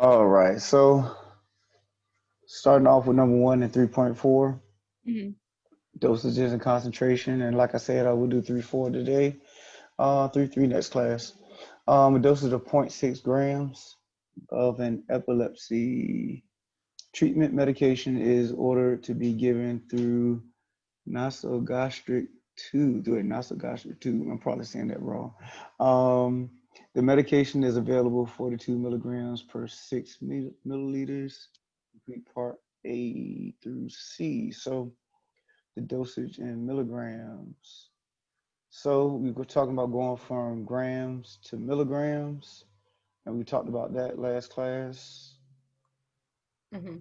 All right, so starting off with number one and 3.4, Hmm. dosages and concentration. And like I said, I will do 3.4 today, 3.3 next class. A dosage of zero point 0.6 grams of an epilepsy treatment medication is ordered to be given through nasogastric nasogastric tube. I'm probably saying that wrong. Um, the medication is available 42 milligrams per 6 milliliters, complete part A through C. So the dosage in milligrams. So we were talking about going from grams to milligrams, and we talked about that last class. Hmm.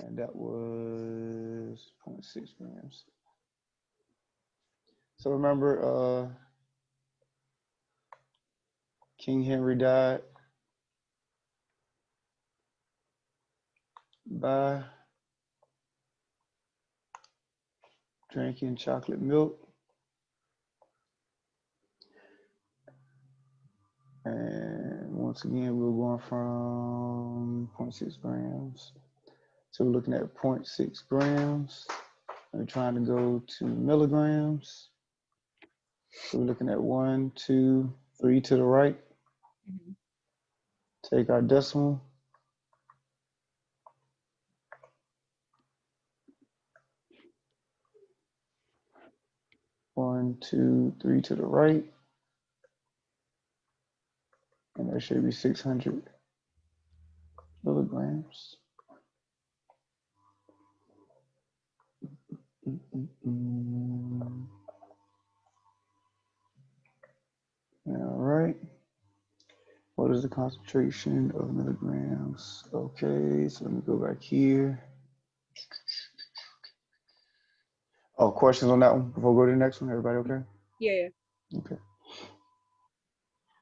And that was 0.6 grams. So remember, King Henry died by drinking chocolate milk. And once again, we were going from 0.6 grams. So we're looking at 0.6 grams. We're trying to go to milligrams. So we're looking at 1, 2, 3 to the right. Hmm. Take our decimal. 1, 2, 3 to the right. And that should be 600 milligrams. All right. What is the concentration of milligrams? Okay, so let me go back here. Oh, questions on that one before we go to the next one? Everybody okay? Yeah. Okay.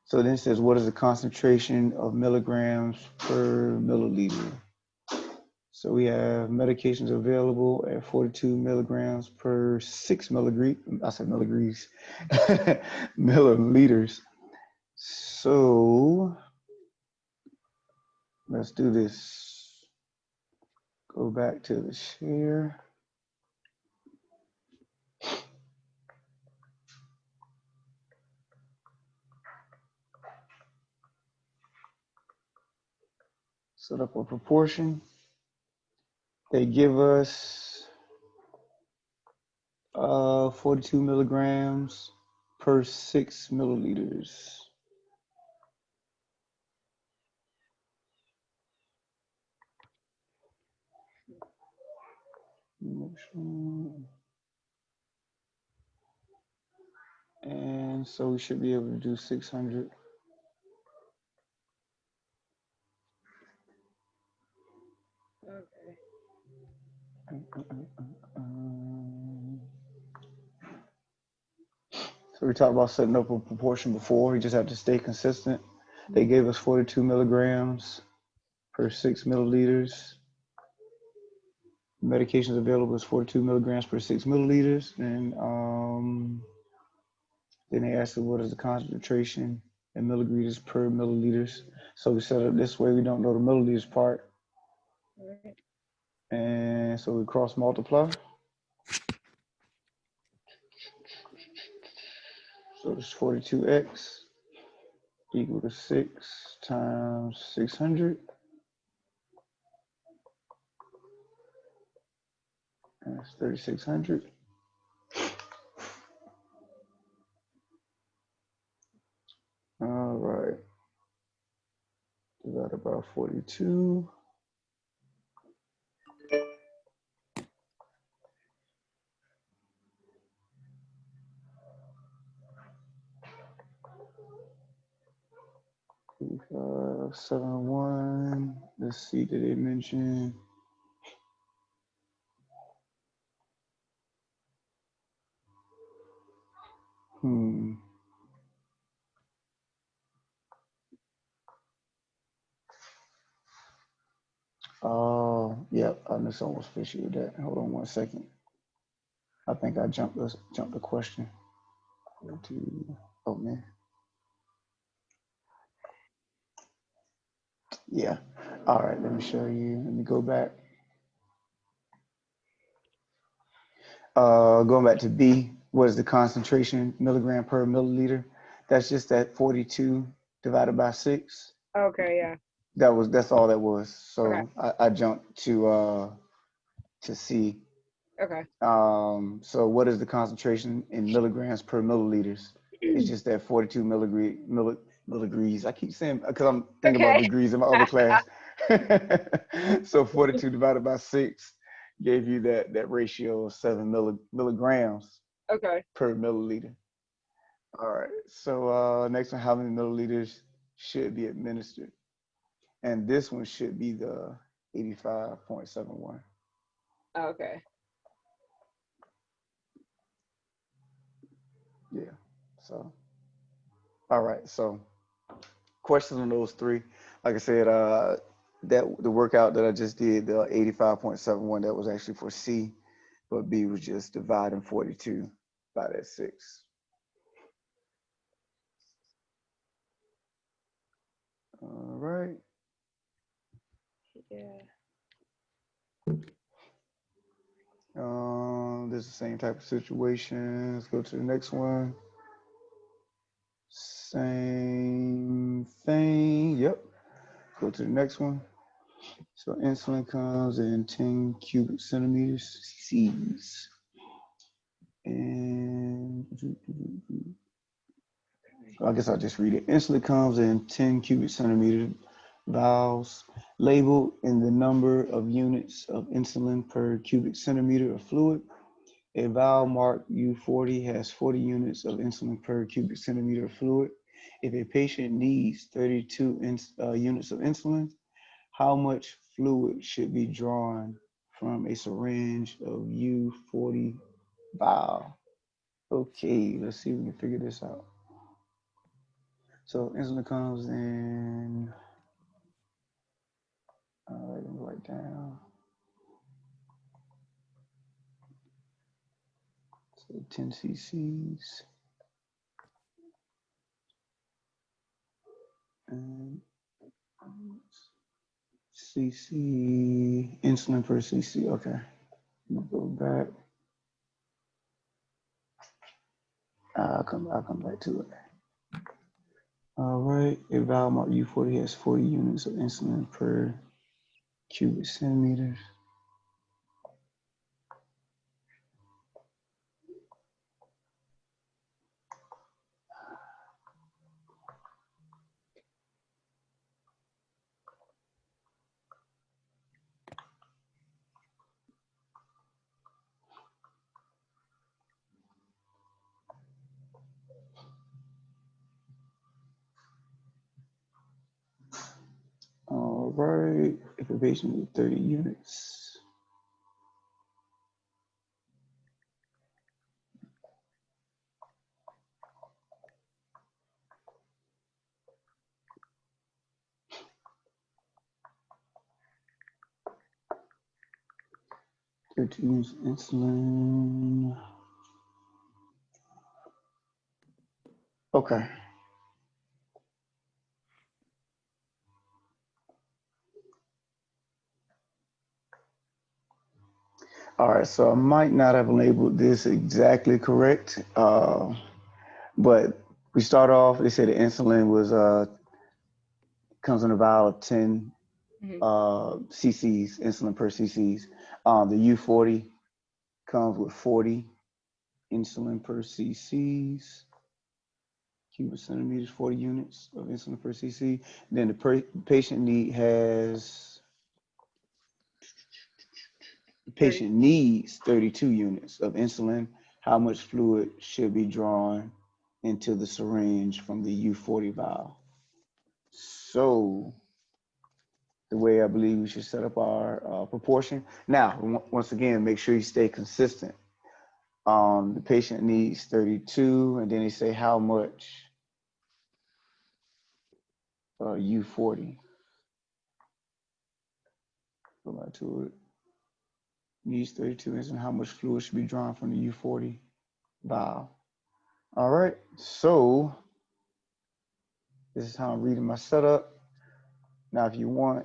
So then it says, what is the concentration of milligrams per milliliter? So we have medications available at 42 milligrams per 6 milligrams. I said milligrees, milliliters. So let's do this. Go back to the share. Set up a proportion. They give us 42 milligrams per 6 milliliters. And so we should be able to do 600. Okay. So we talked about setting up a proportion before. You just have to stay consistent. They gave us 42 milligrams per 6 milliliters. Medications available is 42 milligrams per 6 milliliters. And then they asked us what is the concentration in milliliters per milliliters. So we set it this way. We don't know the milliliters part. Right. And so we cross multiply. So it's 42x equal to 6 times 600. And that's 3,600. All right. Divided by 42. Five, 7, 1. Let's see, did they mention? Oh, yeah, I knew someone was fishy with that. Hold on one second. I think I jumped the question. 42. Oh man. Yeah. All right, let me show you. Let me go back. Going back to B, what is the concentration milligram per milliliter? That's just that 42 divided by 6. Okay, yeah. That's all that was. Okay. So I jumped to C. Okay. So what is the concentration in milligrams per milliliters? It's just that 42 milligrees. I keep saying because I'm thinking about Okay. degrees in my other class. So 42 divided by 6 gave you that ratio of 7 milligrams Okay. per milliliter. All right. So next one, how many milliliters should be administered? And this one should be the 85.71. Okay. Yeah. So, all right. So, questions on those three. Like I said, that the workout that I just did, the 85.71, that was actually for C, but B was just dividing 42 by that 6. All right. Yeah. This is the same type of situation. Let's go to the next one. Same thing. Yep. Go to the next one. So insulin comes in 10 cubic centimeters, cc's. And I guess I'll just read it. Insulin comes in 10 cubic centimeter vials labeled in the number of units of insulin per cubic centimeter of fluid. A vial marked U40 has 40 units of insulin per cubic centimeter of fluid. If a patient needs 32 units of insulin, how much fluid should be drawn from a syringe of U40 vial? Okay, let's see if we can figure this out. So insulin comes in, let me write down. So 10 cc's. And cc, insulin per cc, okay. Go back. I'll come back to it. All right, a vial mark U40 has 40 units of insulin per cubic centimeters. All right, if a patient needs 30 units. To use insulin. Okay. All right. So I might not have labeled this exactly correct, but we start off. They said the insulin was comes in a vial of 10 Mm-hmm. cc's, insulin per cc's. The U40 comes with 40 insulin per cc's. Cubic centimeters, 40 units of insulin per cc. Then the patient Thirty. patient needs 32 units of insulin. How much fluid should be drawn into the syringe from the U40 vial? So the way I believe we should set up our proportion. Now, once again, make sure you stay consistent. The patient needs 32, and then they say how much U40. Go back to it. Needs 32 insulin. How much fluid should be drawn from the U40 vial? All right, so this is how I'm reading my setup. Now, if you want,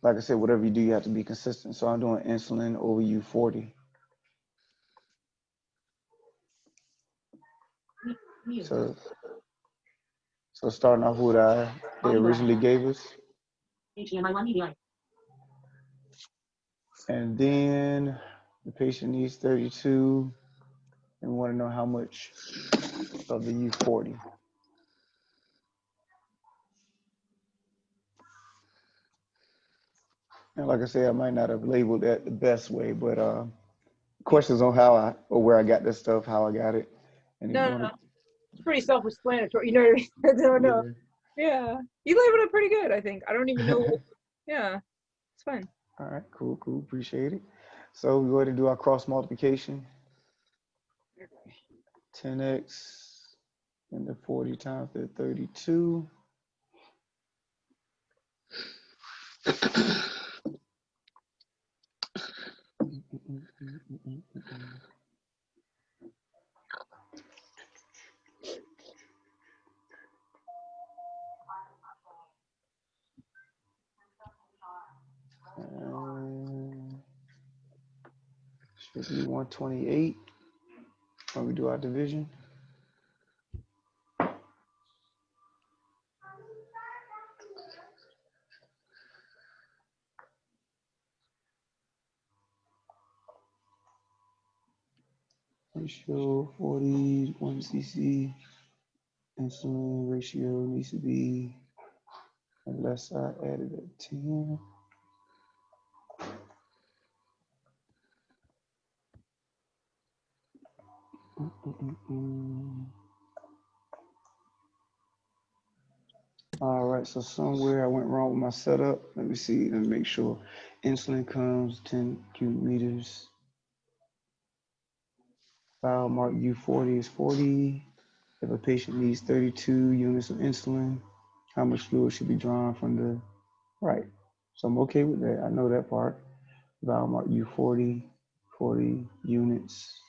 like I said, whatever you do, you have to be consistent. So I'm doing insulin over U40. So, so starting off with they originally gave us. And then the patient needs 32 and we want to know how much of the U40. And like I said, I might not have labeled that the best way, but questions on how I or where I got this stuff, how I got it, and then No, you no, want no. It's pretty self-explanatory. You know what I mean? I don't know. to. Yeah, you labeled it pretty good. I think. I don't even know. Yeah. Yeah, it's fine. All right, cool, appreciate it. So we go ahead and do our cross multiplication. 10x and the 40 times the 32. Should be 128 when we do our division. Ratio 40, 1 cc. Insulin ratio needs to be, unless I added a 10. All right, so somewhere I went wrong with my setup. Let me see, let me make sure. Insulin comes 10 cubic meters. File mark U40 is 40. If a patient needs 32 units of insulin, how much fluid should be drawn from the right? So I'm okay with that. I know that part. File mark U40, 40 units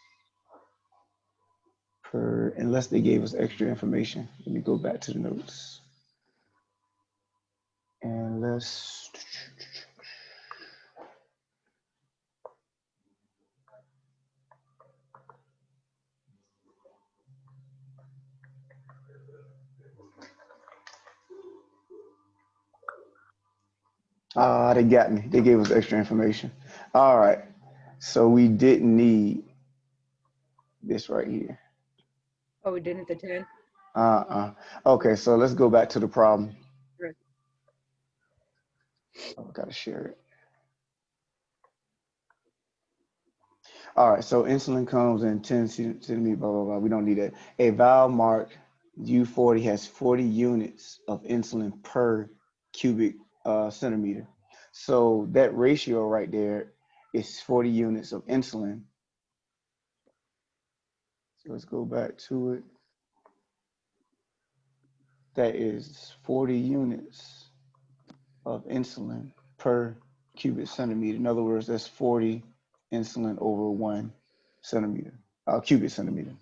per, unless they gave us extra information. Let me go back to the notes. And let's, they got me. They gave us extra information. All right. So we didn't need this right here. Oh, we didn't the 10. Okay, so let's go back to the problem. Right. Oh, I gotta share it. All right, so insulin comes in 10 centimeters, blah, blah, blah. We don't need that. A vial marked U40 has 40 units of insulin per cubic centimeter. So that ratio right there is 40 units of insulin. So let's go back to it. That is 40 units of insulin per cubic centimeter. In other words, that's 40 insulin over 1 centimeter, cubic centimeter.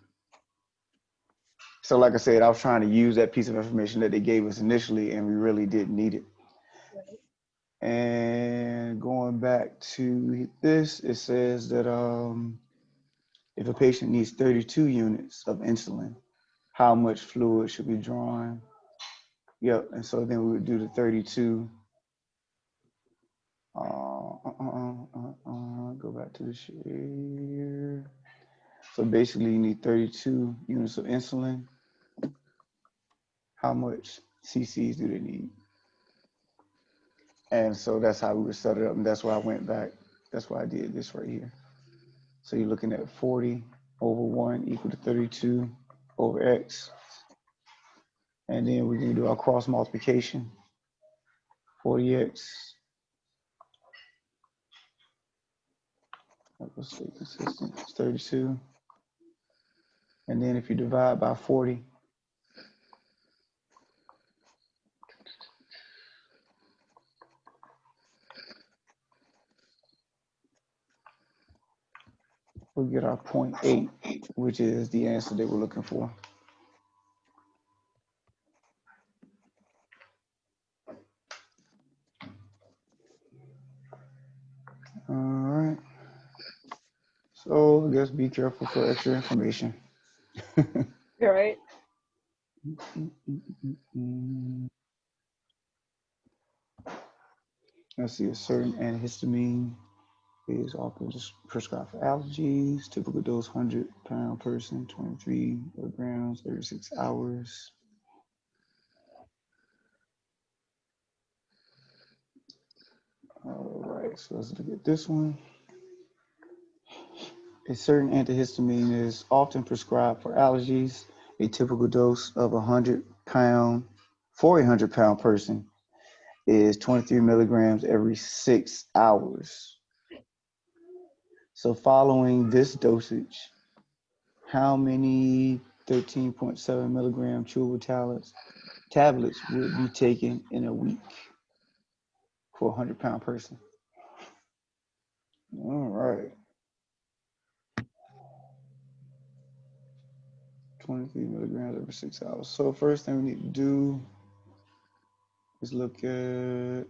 So like I said, I was trying to use that piece of information that they gave us initially, and we really didn't need it. And going back to this, it says that if a patient needs 32 units of insulin, how much fluid should be drawn? Yep, and so then we would do the 32. Go back to the share. So basically, you need 32 units of insulin. How much cc's do they need? And so that's how we would set it up, and that's why I went back. That's why I did this right here. So you're looking at 40 over 1 equal to 32 over x. And then we can do our cross multiplication. 40x. Let's stay consistent. It's 32. And then if you divide by 40, we'll get our 0.8, which is the answer that we're looking for. All right. So I guess be careful for extra information. All right. Let's see, a certain antihistamine is often just prescribed for allergies. Typical dose 100-pound person, 23 milligrams every 6 hours. All right, so let's look at this one. A certain antihistamine is often prescribed for allergies. A typical dose of 100-pound for a 100-pound person is 23 milligrams every 6 hours. So following this dosage, how many 13.7 milligram chewable tablets would be taken in a week for a 100-pound person? All right. 23 milligrams every 6 hours. So first thing we need to do is look at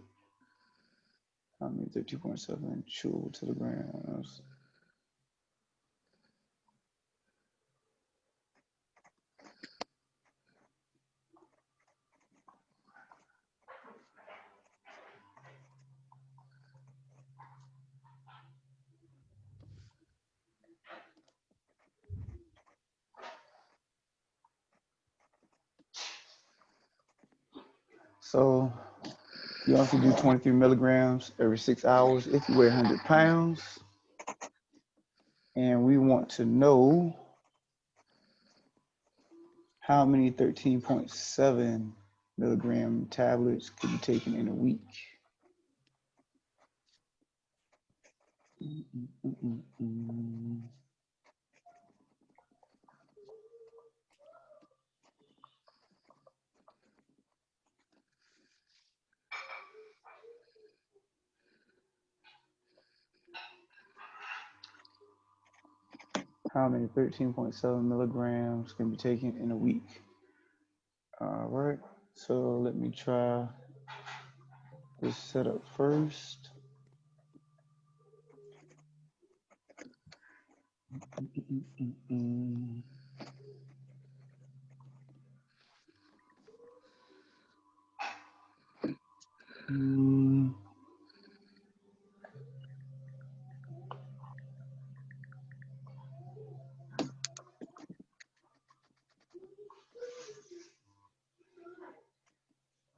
how many 13.7 chewable kilograms. So you have to do 23 milligrams every 6 hours if you weigh 100 pounds. And we want to know how many 13.7 milligram tablets could be taken in a week. How many 13.7 milligrams can be taken in a week? All right, so let me try this setup first.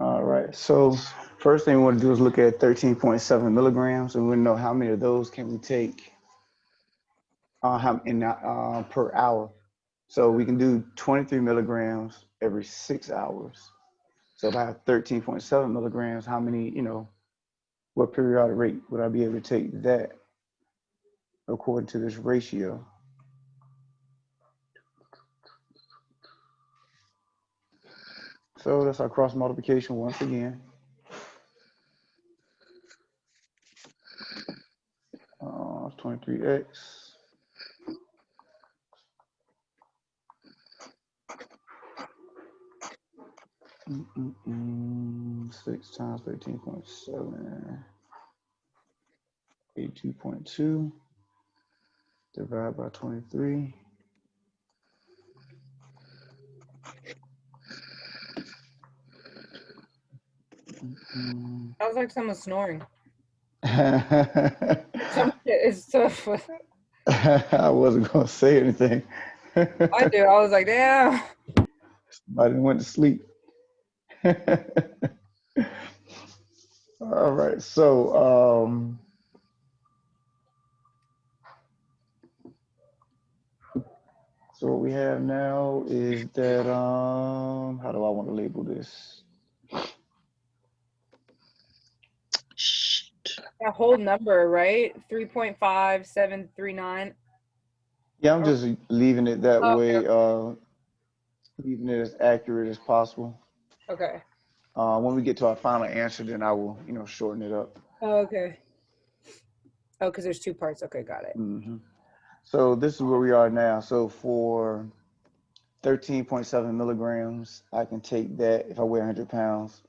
All right, so first thing we want to do is look at 13.7 milligrams, and we know how many of those can we take per hour. So we can do 23 milligrams every 6 hours. So if I have 13.7 milligrams, how many, what periodic rate would I be able to take that according to this ratio? So that's our cross multiplication once again. Uh, 23x. Six times 13.7. 82.2 divided by 23. Sounds like someone snoring. I It's tough. wasn't going to say anything. I do. I was like, damn. Somebody went to sleep. All right, so what we have now is that how do I want to label this? That whole number, right? 3.5739. Yeah, I'm just leaving it that way, Okay. leaving it as accurate as possible. Okay. When we get to our final answer, then I will, shorten it up. Oh, okay. Oh, because there's two parts. Okay, got it. Mm-hmm. So this is where we are now. So for 13.7 milligrams, I can take that if I weigh 100 pounds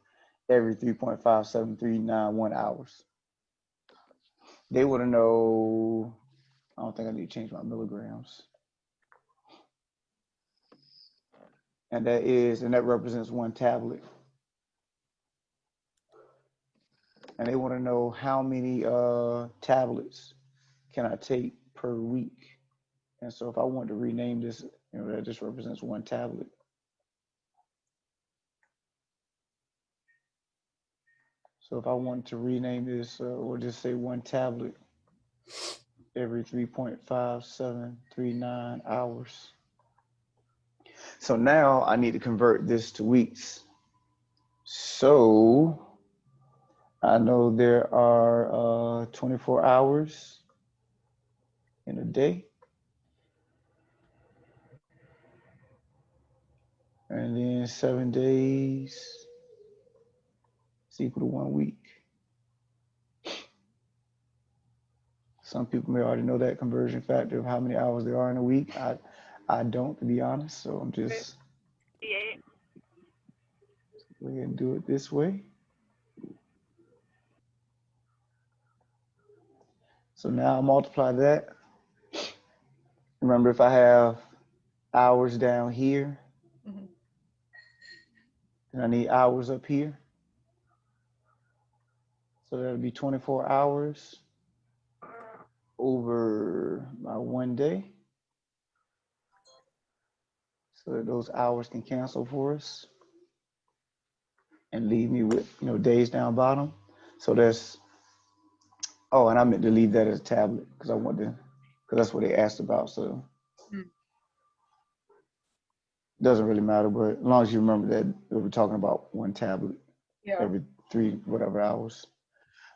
every 3.57391 hours. They want to know, I don't think I need to change my milligrams. And that represents one tablet. And they want to know how many tablets can I take per week. And so if I want to rename this, that just represents one tablet. So if I want to rename this, we'll just say one tablet every 3.5739 hours. So now I need to convert this to weeks. So I know there are 24 hours in a day. And then 7 days is equal to 1 week. Some people may already know that conversion factor of how many hours there are in a week. I don't, to be honest. So I'm just go ahead and do it this way. So now I multiply that. Remember, if I have hours down here, then I need hours up here. So that'll be 24 hours over my 1 day. So that those hours can cancel for us and leave me with, days down bottom. So that's, oh, and I meant to leave that as a tablet because that's what they asked about. So it doesn't really matter, but as long as you remember that we're talking about one tablet every 3 whatever hours.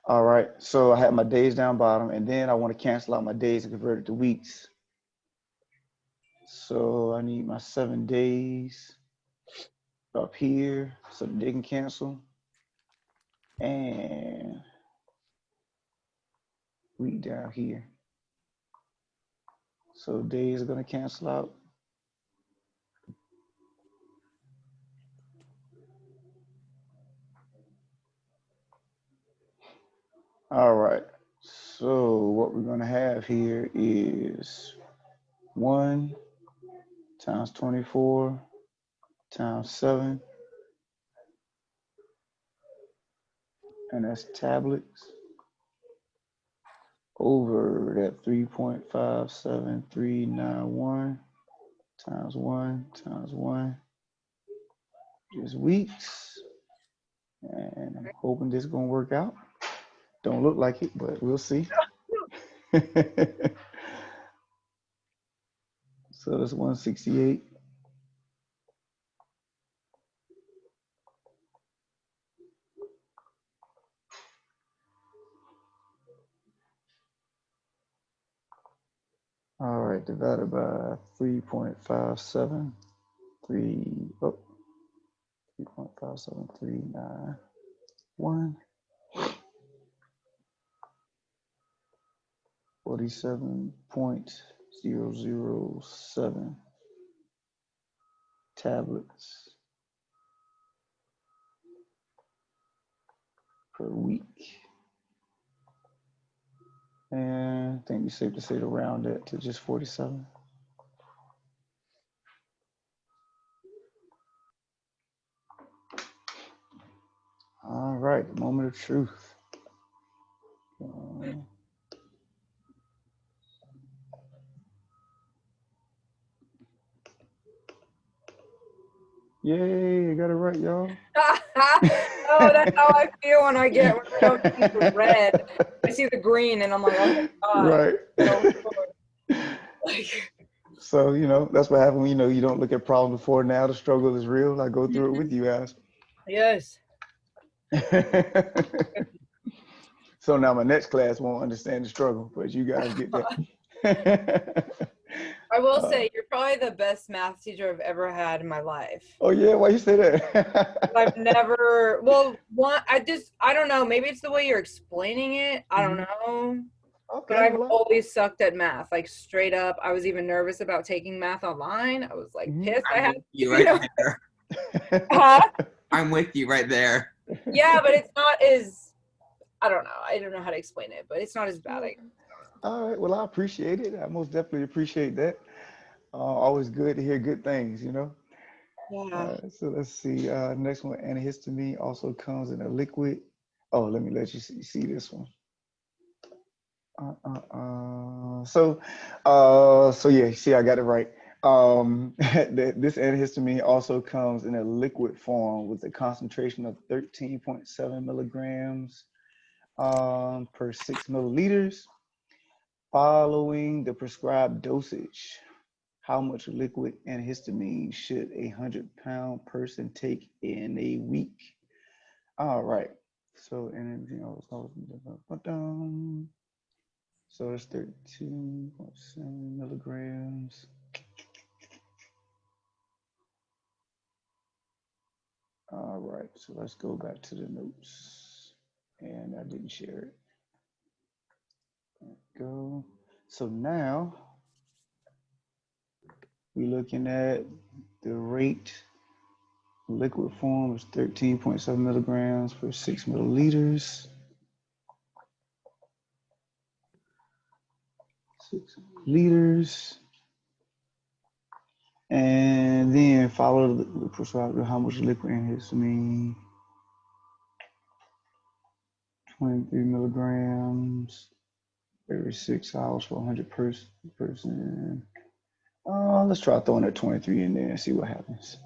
All right, so I have my days down bottom, and then I want to cancel out my days and convert it to weeks. So I need my 7 days up here so that they can cancel. And week down here. So days are going to cancel out. All right, so what we're going to have here is 1 times 24 times 7, and that's tablets, over that 3.57391 times 1 times 1 is weeks. And I'm hoping this is going to work out. Don't look like it, but we'll see. So that's 168. All right, divided by 3.57391, 47.007 tablets per week. And I think it's safe to say to round that to just 47. All right, moment of truth. Yay, I got it right, y'all. Oh, that's how I feel when I don't see the red. I see the green and I'm like, oh my God. Right. Like, So, that's what happens when, you don't look at problems before now. The struggle is real. I go through it with you guys. yes. So now my next class won't understand the struggle, but you guys get that. I will say you're probably the best math teacher I've ever had in my life. Oh yeah, why you say that? I've never, I don't know, maybe it's the way you're explaining it. I don't know. But Okay, I've well, always sucked at math, like straight up. I was even nervous about taking math online. I was like pissed. I I'm had, with you right there. huh? I'm with you right there. Yeah, but it's not as, I don't know. I don't know how to explain it, but it's not as bad. all right. Well, I appreciate it. I most definitely appreciate that. Always good to hear good things, you know. Yeah. So let's see. Next one, antihistamine also comes in a liquid. Oh, let me let you see this one. So yeah, see, I got it right. This antihistamine also comes in a liquid form with a concentration of 13.7 milligrams per 6 milliliters. Following the prescribed dosage, how much liquid antihistamine should a 100-pound person take in a week? All right. So, and you know, so it's 13.7 milligrams. All right. So let's go back to the notes. And I didn't share it. Go. So now we're looking at the rate. Liquid form is 13.7 milligrams per 6 milliliters. 6 liters. And then follow the prescribed how much liquid antihistamine. 23 milligrams every 6 hours for 100 person. Let's try throwing that 23 in there and see what happens.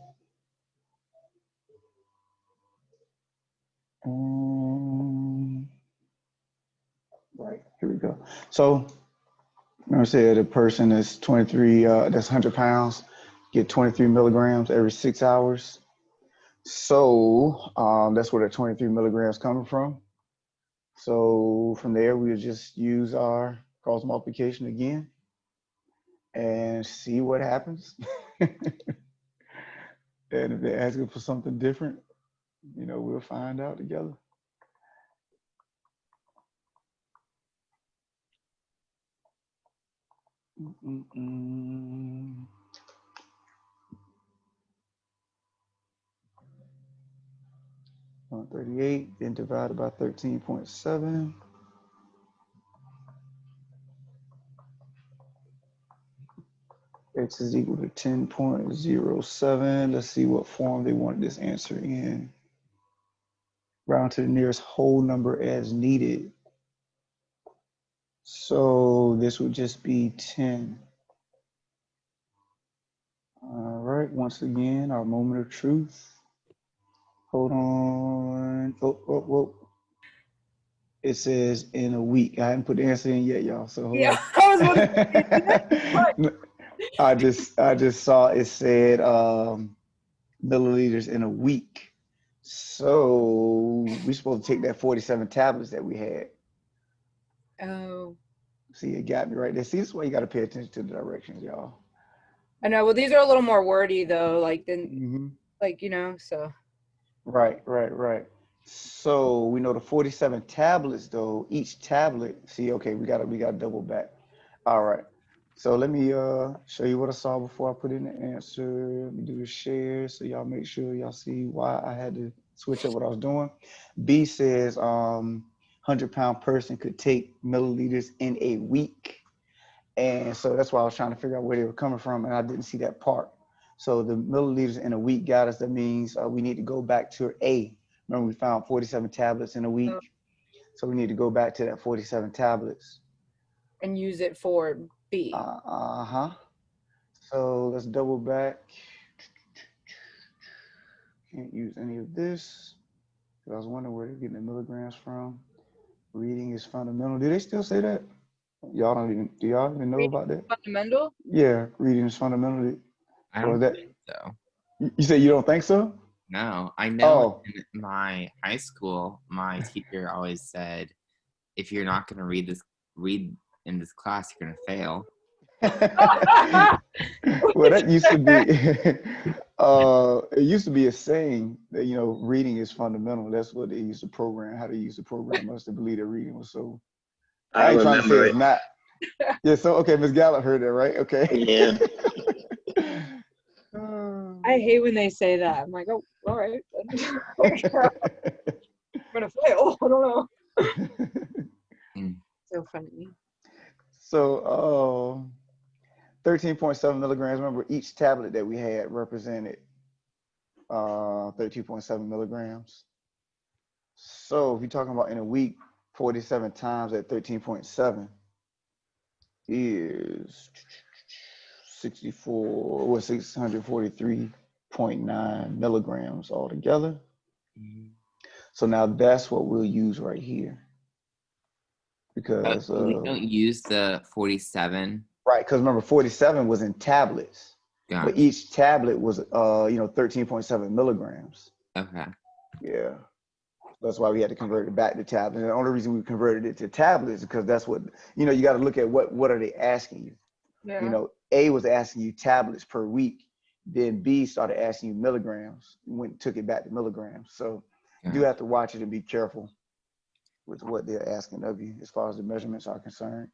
Right, here we go. So, I'm gonna say the person is 23, that's 100 pounds, get 23 milligrams every 6 hours. So, that's where the 23 milligrams coming from. So from there, we'll just use our cross multiplication again and see what happens. And if they're asking for something different, you know, we'll find out together. Mm-mm. 138, then divided by 13.7. X is equal to 10.07. Let's see what form they want this answer in. Round to the nearest whole number as needed. So this would just be 10. All right, once again, our moment of truth. Hold on. Oh. It says in a week. I haven't put the answer in yet, y'all. So hold Yeah, on. I was wondering. I just saw it said milliliters in a week. So we're supposed to take that 47 tablets that we had. Oh, See, it got me right there. See, this is why you got to pay attention to the directions, y'all. I know. Well, these are a little more wordy though, like than Mm-hmm. like so. Right. So we know the 47 tablets though, each tablet, see, okay, we gotta double back. All right. So let me show you what I saw before I put in the answer. Let me do the share so y'all make sure y'all see why I had to switch up what I was doing. B says 100-pound person could take milliliters in a week. And so that's why I was trying to figure out where they were coming from, and I didn't see that part. So the milliliters in a week got us, that means we need to go back to A. Remember, we found 47 tablets in a week. So we need to go back to that 47 tablets. And use it for B. Uh-huh. So let's double back. Can't use any of this. I was wondering where they're getting the milligrams from. Reading is fundamental. Do they still say that? Do y'all even know Reading about that? fundamental? Yeah, reading is fundamental. I Or don't that think so. you say you don't think so? No, I know Oh. in my high school, my teacher always said, if you're not going to read in this class, you're going to fail. Well, that used to be it used to be a saying that, you know, reading is fundamental. That's what they used to program, how they used to program us to believe that reading was so I ain't trying to say remember it's it. not. Yeah, so okay, Miss Gallup heard that, right? Okay. Yeah. I hate when they say that. I'm like, oh, all right. I'm gonna fail. I don't know. So funny. So 13.7 milligrams. Remember, each tablet that we had represented 13.7 milligrams. So if you're talking about in a week, 47 times at 13.7 is 643.9 milligrams altogether. So now that's what we'll use right here. Because we don't use the 47. Right, because remember 47 was in tablets. Gotcha. But each tablet was 13.7 milligrams. Okay. Yeah. That's why we had to convert it back to tablets. And the only reason we converted it to tablets is because that's what, you got to look at what are they asking you. Yeah. A was asking you tablets per week. Then B started asking you milligrams. Took it back to milligrams. So you do have to watch it and be careful with what they're asking of you as far as the measurements are concerned.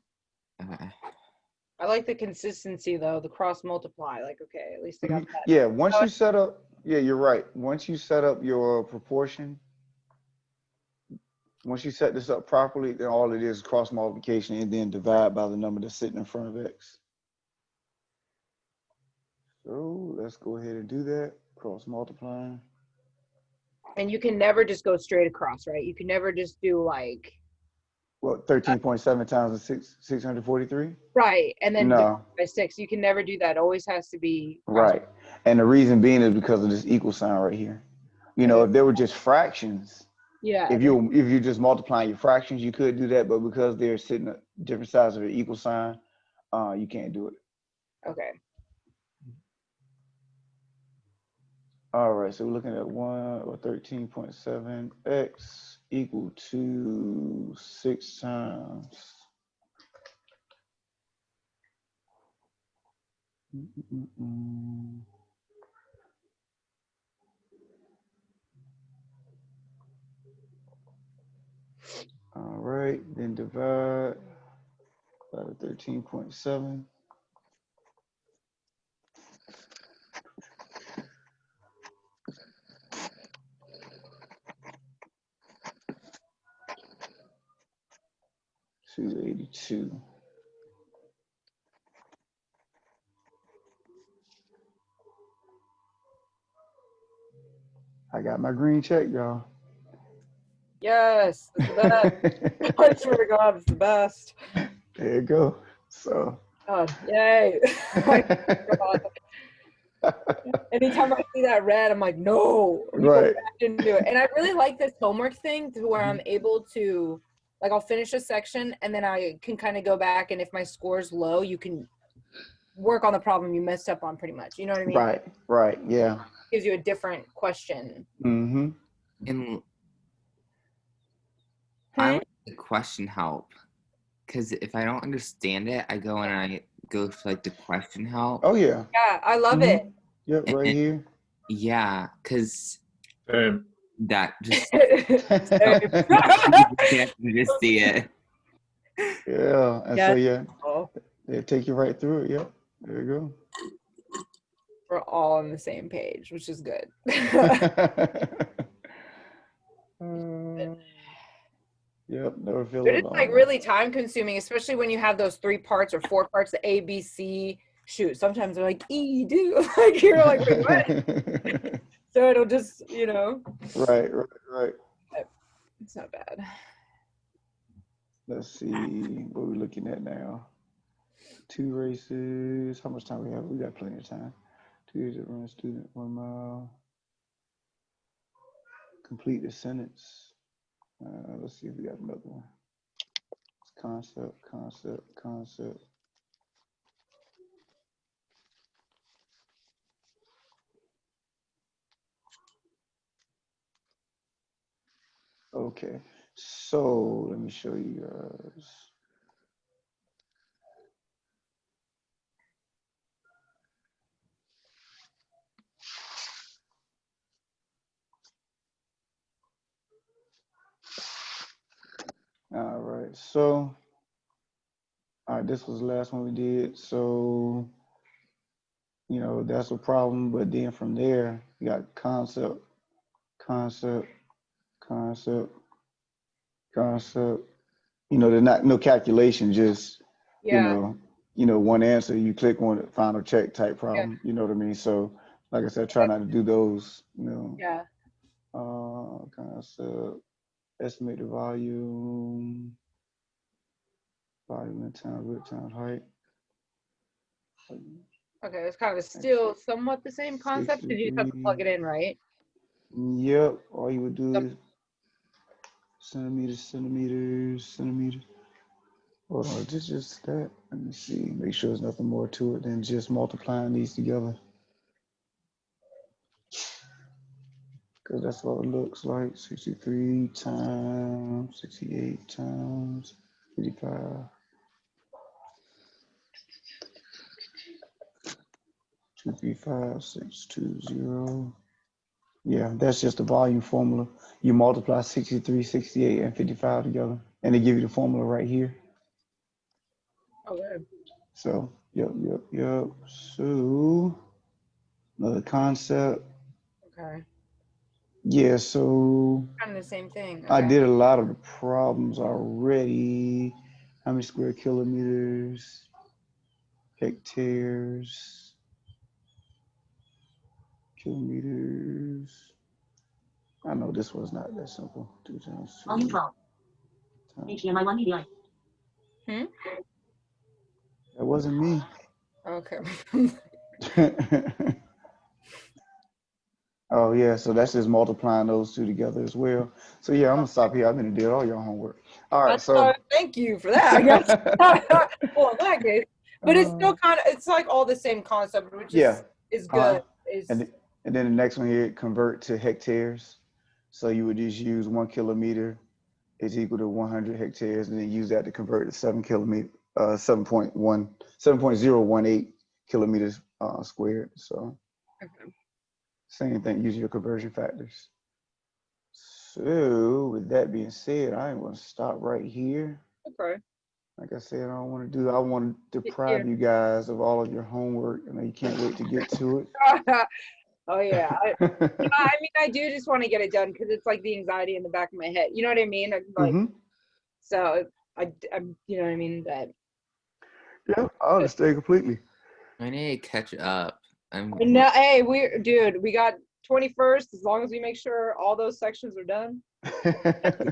Okay. I like the consistency though, the cross multiply. Like, okay, at least I got that. Yeah, once you set up, yeah, you're right. Once you set up your proportion, once you set this up properly, then all it is cross multiplication and then divide by the number that's sitting in front of X. So let's go ahead and do that. Cross multiplying. And you can never just go straight across, right? You can never just do like. Well, 13.7 times 643? Right, and then No. by 6. You can never do that. It always has to be. Right. And the reason being is because of this equal sign right here. If they were just fractions, yeah. If you're just multiplying your fractions, you could do that, but because they're sitting at different sides of an equal sign, you can't do it. Okay. All right, so we're looking at 13.7x equal to 6 times. All right, then divide by the 13.7. To 82. I got my green check, y'all. Yes, it's the best. I swear to God, it's the best. There you go. So. God, yay. Anytime I see that red, I'm like, no. Right. Into it. And I really like this homework thing to where I'm able to, like, I'll finish a section and then I can kind of go back, and if my score's low, you can work on the problem you messed up on pretty much. You know what I mean? Right, yeah. Gives you a different question. Mm-hmm. And I like the question help, because if I don't understand it, I go and I go to like the question help. Oh yeah. Yeah, I love it. Yep, right here. Yeah, because that just you just see it. Yeah, and Yeah. so yeah, they take you right through it. Yep, there you go. We're all on the same page, which is good. Yep, never feel But alone. it's like really time consuming, especially when you have those 3 parts or 4 parts, the A, B, C. Shoot, sometimes they're like E, do. Like you're like, wait, what? So it'll just, Right. It's not bad. Let's see what we're looking at now. 2 races. How much time we have? We got plenty of time. 2 years at run student, 1 mile. Complete the sentence. Let's see if we got another one. Concept. Okay, so let me show you guys. All right, so right, this was the last one we did. So, that's a problem. But then from there, you got concept, concept, concept, concept. There's not no calculation, just, you Yeah. know, one answer, you click on it, final check type Yeah. problem. You know what I mean? So, like I said, try not to do those, Yeah. Concept, estimate the volume in times width times height. Okay, it's kind of still somewhat the same 6 concept because you just have to plug degrees. it in, right? Yep. All you would do Yep. is centimeters. Hold on, just that. Let me see. Make sure there's nothing more to it than just multiplying these together. Because that's what it looks like. 63 times 68 times 55. 235620. Yeah, that's just the volume formula. You multiply 63, 68, and 55 together, and they give you the formula right here. Okay. So, yep. So, another concept. Okay. Yeah, so Kind of the same thing. I Okay. did a lot of the problems already. How many square kilometers, hectares, kilometers? I know this was not that simple. 2 times 2 Volume 12. times HDMI 1 media. That wasn't me. Okay. Oh yeah, so that's just multiplying those two together as well. So yeah, I'm gonna stop here. I've been did all your homework. All right, so Thank you for that. I guess. Well, in that case, but it's still kind of it's like all the same concept, which yeah, is good. Is and then the next one here, convert to hectares. So you would just use 1 kilometer is equal to 100 hectares, and then use that to convert to 7.018 kilometers squared. So okay. same thing, use your conversion factors. So with that being said, I am going to stop right here. Okay. Like I said, I want to deprive you guys of all of your homework. I know you can't wait to get to it. Oh yeah. I mean, I do just want to get it done because it's like the anxiety in the back of my head. You know what I mean? Like, so I'm, you know what I mean? That. Yeah, I understand completely. I need to catch up. No, hey, we got 21st. As long as we make sure all those sections are done.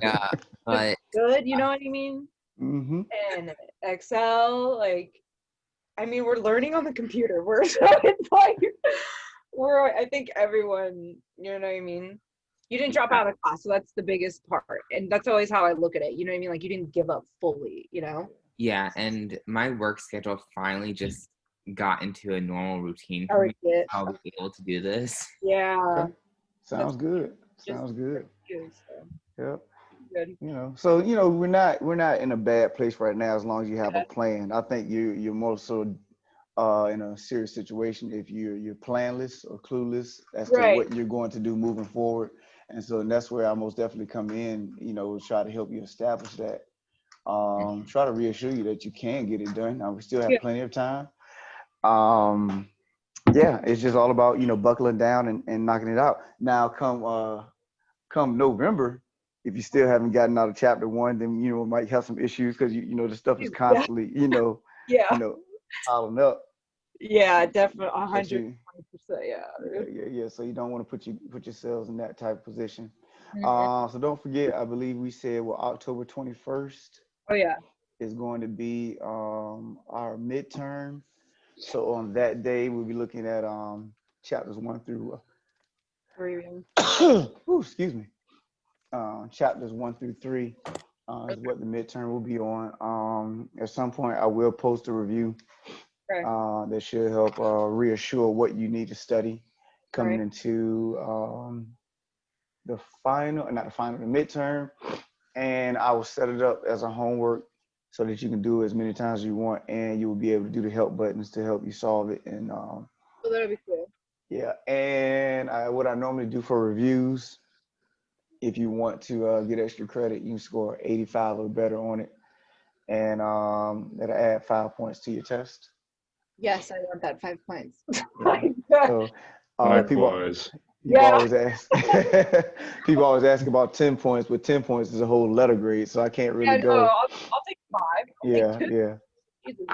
Yeah, but good. You know what I mean? Mm-hmm. And Excel, like, I mean, we're learning on the computer. It's like I think everyone, you know what I mean? You didn't drop out of class, so that's the biggest part. And that's always how I look at it. You know what I mean? Like, you didn't give up fully, you know? yeah, and my work schedule finally just got into a normal routine for me. I'll be able to do this. Yeah. Okay. Sounds good. Sounds good. Yep. Good. So we're not in a bad place right now as long as you have a plan. I think you're more so in a serious situation if you're planless or clueless as to what you're going to do moving forward. And so that's where I most definitely come in, try to help you establish that. Try to reassure you that you can get it done. Now we still have plenty of time. Yeah, it's just all about, buckling down and knocking it out. Now come November, if you still haven't gotten out of chapter 1, then might have some issues because the stuff is constantly, piling up. Yeah, definitely 120%. Yeah. So you don't want to put yourselves in that type of position. So don't forget, I believe we said October 21st. Oh yeah. Is going to be our midterm. So on that day, we'll be looking at chapters 1 through 3. Excuse me. Chapters 1 through 3 is what the midterm will be on. At some point, I will post a review that should help reassure what you need to study coming into the midterm. And I will set it up as a homework so that you can do it as many times as you want, and you will be able to do the help buttons to help you solve it. And so that'll be cool. Yeah, and what I normally do for reviews, if you want to get extra credit, you can score 85 or better on it. and that'll add 5 points to your test. Yes, I want that 5 points. So people Likewise. Yeah. always ask people always ask about 10 points, but 10 points is a whole letter grade, so I can't really Yeah, no, go. I'll take 5. I'll Yeah, take 2. yeah. Jesus.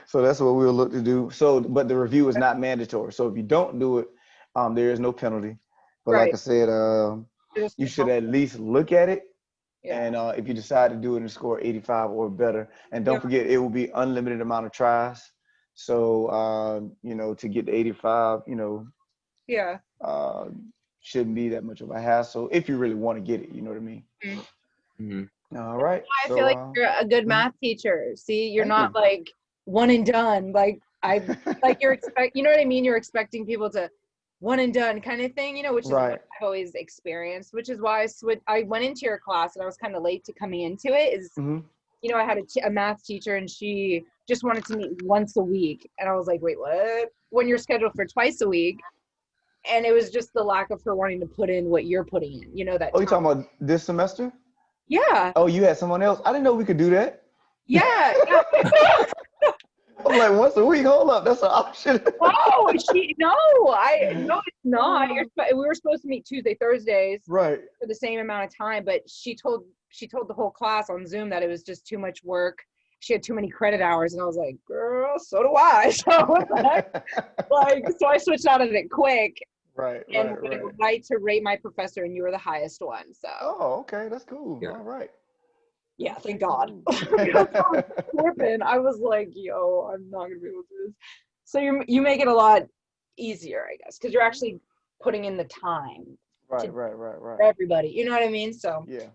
So that's what we'll look to do. So, but the review is not mandatory. So if you don't do it, there is no penalty. But like Right. I said, Just you should at least look at it. Yeah. And if you decide to do it and score 85 or better, and don't Yeah. forget, it will be unlimited amount of tries. So, to get to 85, Yeah. shouldn't be that much of a hassle if you really want to get it. You know what I mean? Mm-hmm. All right. I feel like you're a good math teacher. See, you're not like one and done. Like you know what I mean? You're expecting people to one and done kind of thing, which is what I've always experienced, which is why I went into your class and I was kind of late to coming into it I had a math teacher and she just wanted to meet once a week. And I was like, wait, what? When you're scheduled for twice a week. And it was just the lack of her wanting to put in what you're putting in, that. Oh, you talking about this semester? Yeah. Oh, you had someone else? I didn't know we could do that. Yeah. I'm like, once a week, hold up, that's an option. No, it's not. We were supposed to meet Tuesday, Thursdays, right, for the same amount of time, but she told the whole class on Zoom that it was just too much work. She had too many credit hours, and I was like, girl, so do I. So so I switched out of it quick. Right. To rate my professor, and you were the highest one. So. Oh, okay, that's cool. Yeah. All right. Yeah, thank God. I was like, yo, I'm not gonna be able to do this. So you make it a lot easier, I guess, because you're actually putting in the time. Right. For everybody, you know what I mean? So yeah,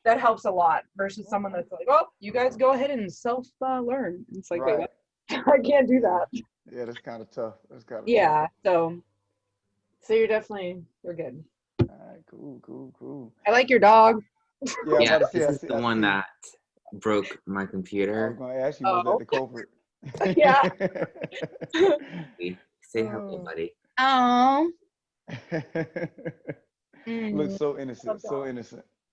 that helps a lot versus someone that's like, oh, you guys go ahead and learn. It's like, wait, what? I can't do that. Yeah, that's kind of tough. Yeah, so you're good. All right, cool. I like your dog. Yeah, this is the one that broke my computer. I was going to ask you, was that the culprit? Yeah. Say hello, buddy. Oh. Looks so innocent,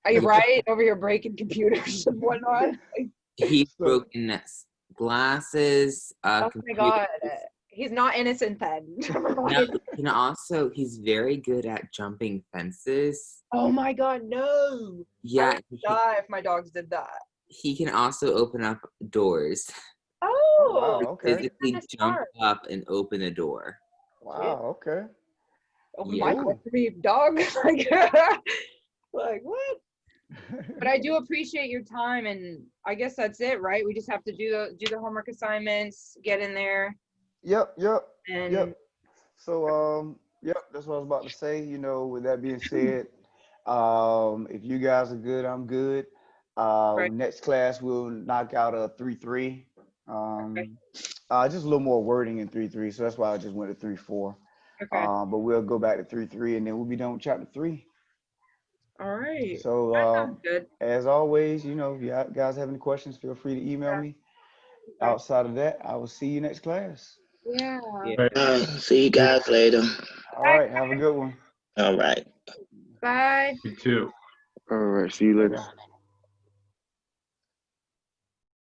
Are you right? Over here breaking computers and whatnot. He's broken glasses. Oh my God. He's not innocent then. No, he's very good at jumping fences. Oh my God, no. Yeah. I would die if my dogs did that. He can also open up doors. Oh, wow, okay. Physically jump up and open a door. Wow, okay. Open my door for me, dog. Like what? But I do appreciate your time, and I guess that's it, right? We just have to do the homework assignments, get in there. Yep. And So that's what I was about to say. With that being said, if you guys are good, I'm good. Next class we'll knock out a 3-3. Just a little more wording in 3-3, so that's why I just went to 3-4. Okay. But we'll go back to 3-3, and then we'll be done with chapter 3. All right. So That sounds good. as always, if you guys have any questions, feel free to email me. Outside of that, I will see you next class. Yeah. See you guys later. All right, have a good one. All right. Bye. You too. All right, see you later.